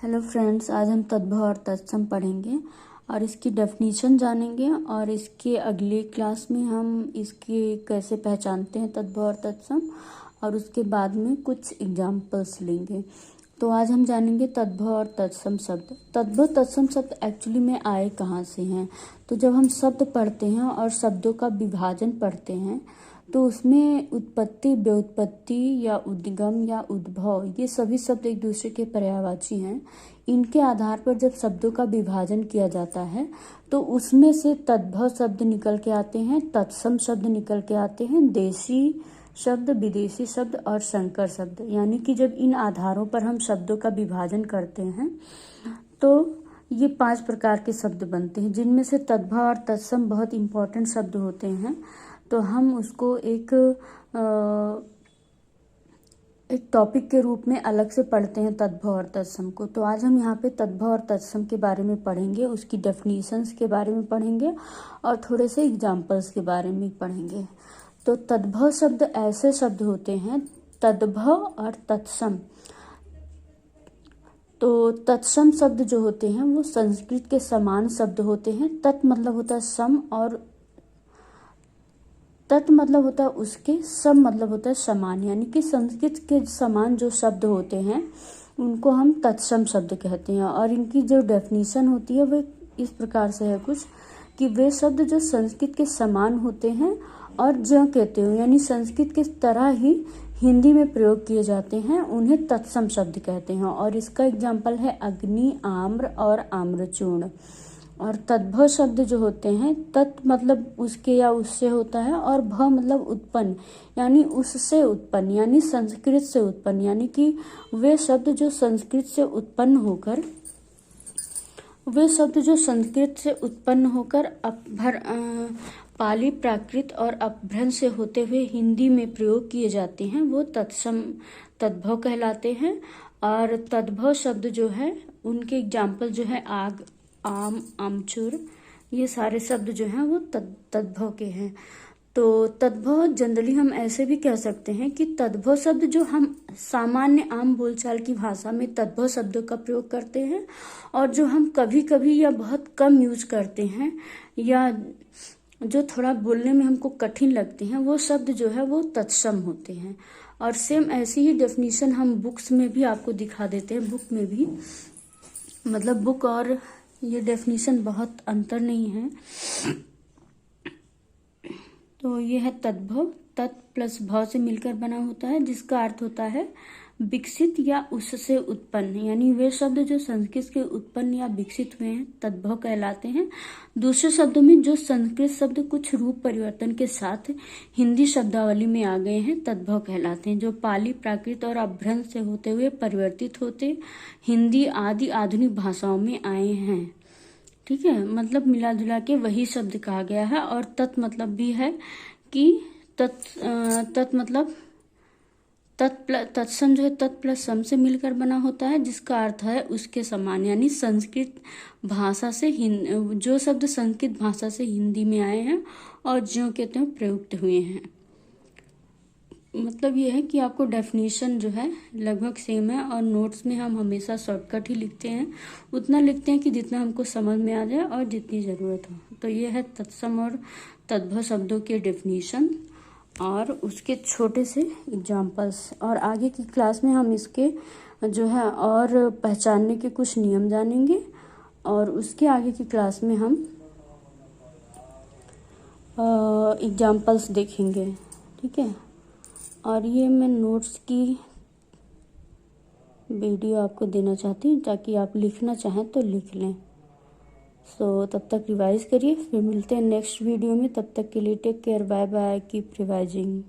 Hello friends, आज हम तद्भव और तत्सम पढ़ेंगे और इसकी डेफिनीशन जानेंगे और इसके अगले क्लास में हम इसके कैसे पहचानते हैं तद्भव और तत्सम और उसके बाद में कुछ एग्जाम्पल्स लेंगे। तो आज हम जानेंगे तद्भव और तत्सम शब्द। तद्भव तत्सम शब्द एक्चुअली में आए कहाँ से हैं। तो जब हम शब्द पढ़ते हैं और शब्दों का विभाजन पढ़ते हैं तो उसमें उत्पत्ति, व्युत्पत्ति या उद्गम या उद्भव, ये सभी शब्द एक दूसरे के पर्यायवाची हैं। इनके आधार पर जब शब्दों का विभाजन किया जाता है तो उसमें से तद्भव शब्द निकल के आते हैं, तत्सम शब्द निकल के आते हैं, देशी शब्द, विदेशी शब्द और संकर शब्द। यानी कि जब इन आधारों पर हम शब्दों का विभाजन करते हैं तो ये 5 प्रकार के शब्द बनते हैं, जिनमें से तद्भव और तत्सम बहुत इंपॉर्टेंट शब्द होते हैं। तो हम उसको एक टॉपिक के रूप में अलग से पढ़ते हैं तद्भव और तत्सम को। तो आज हम यहाँ पे तद्भव और तत्सम के बारे में पढ़ेंगे, उसकी डेफिनेशंस के बारे में पढ़ेंगे और थोड़े से एग्जाम्पल्स के बारे में पढ़ेंगे। तो तद्भव शब्द ऐसे शब्द होते हैं, तद्भव और तत्सम। तो तत्सम शब्द जो होते हैं वो संस्कृत के समान शब्द होते हैं। तत् मतलब होता है सम और तत् मतलब होता है उसके, सम मतलब होता है समान। यानी कि संस्कृत के समान जो शब्द होते हैं उनको हम तत्सम शब्द कहते हैं। और इनकी जो डेफिनेशन होती है वो इस प्रकार से है कुछ, कि वे शब्द जो संस्कृत के समान होते हैं और जो कहते हो यानी संस्कृत की तरह ही हिंदी में प्रयोग किए जाते हैं, उन्हें तत्सम शब्द कहते हैं। और इसका एग्जाम्पल है अग्नि, आम्र और आम्रचूर्ण। और तद्भव शब्द जो होते हैं, तत् मतलब उसके या उससे होता है और भव मतलब उत्पन्न, यानी उससे उत्पन्न, यानी संस्कृत से उत्पन्न। यानी कि वे शब्द जो संस्कृत से उत्पन्न होकर पाली, प्राकृत और अपभ्रंश से होते हुए हिंदी में प्रयोग किए जाते हैं, वो तद्भव कहलाते हैं। और तद्भव शब्द जो है उनके एग्जाम्पल जो है आग, आम, आमचूर, ये सारे शब्द जो हैं वो तद्भव के हैं। तो तद्भव जनरली हम ऐसे भी कह सकते हैं कि तद्भव शब्द जो हम सामान्य आम बोलचाल की भाषा में तद्भव शब्दों का प्रयोग करते हैं और जो हम कभी कभी या बहुत कम यूज करते हैं या जो थोड़ा बोलने में हमको कठिन लगते हैं, वो शब्द जो है वो तत्सम होते हैं। और सेम ऐसी ही डेफिनेशन हम बुक्स में भी आपको दिखा देते हैं। बुक में भी मतलब बुक और ये डेफिनेशन बहुत अंतर नहीं है। तो ये है तद्भव, तत् प्लस भव से मिलकर बना होता है, जिसका अर्थ होता है विकसित या उससे उत्पन्न। यानी वे शब्द जो संस्कृत के उत्पन्न या विकसित हुए हैं तद्भव कहलाते हैं। दूसरे शब्दों में जो संस्कृत शब्द कुछ रूप परिवर्तन के साथ हिंदी शब्दावली में आ गए हैं तद्भव कहलाते हैं, जो पाली, प्राकृत और अपभ्रंश से होते हुए परिवर्तित होते हिंदी आदि आधुनिक भाषाओं में आए हैं। ठीक है, मतलब मिला जुला के वही शब्द कहा गया है। और तत् मतलब भी है कि तत् मतलब तत्सम जो है तत् प्लस सम से मिलकर बना होता है, जिसका अर्थ है उसके समान। यानी संस्कृत भाषा से जो शब्द संस्कृत भाषा से हिंदी में आए हैं और जो कहते हैं प्रयुक्त हुए हैं। मतलब ये है कि आपको डेफिनेशन जो है लगभग सेम है और नोट्स में हम हमेशा शॉर्टकट ही लिखते हैं, उतना लिखते हैं कि जितना हमको समझ में आ जाए और जितनी ज़रूरत हो। तो ये है तत्सम और तद्भव शब्दों के डेफिनेशन और उसके छोटे से एग्जाम्पल्स। और आगे की क्लास में हम इसके जो है और पहचानने के कुछ नियम जानेंगे और उसके आगे की क्लास में हम एग्जाम्पल्स देखेंगे। ठीक है, और ये मैं नोट्स की वीडियो आपको देना चाहती हूँ ताकि आप लिखना चाहें तो लिख लें। सो तब तक रिवाइज करिए, फिर मिलते हैं नेक्स्ट वीडियो में। तब तक के लिए take care, bye bye, keep revising.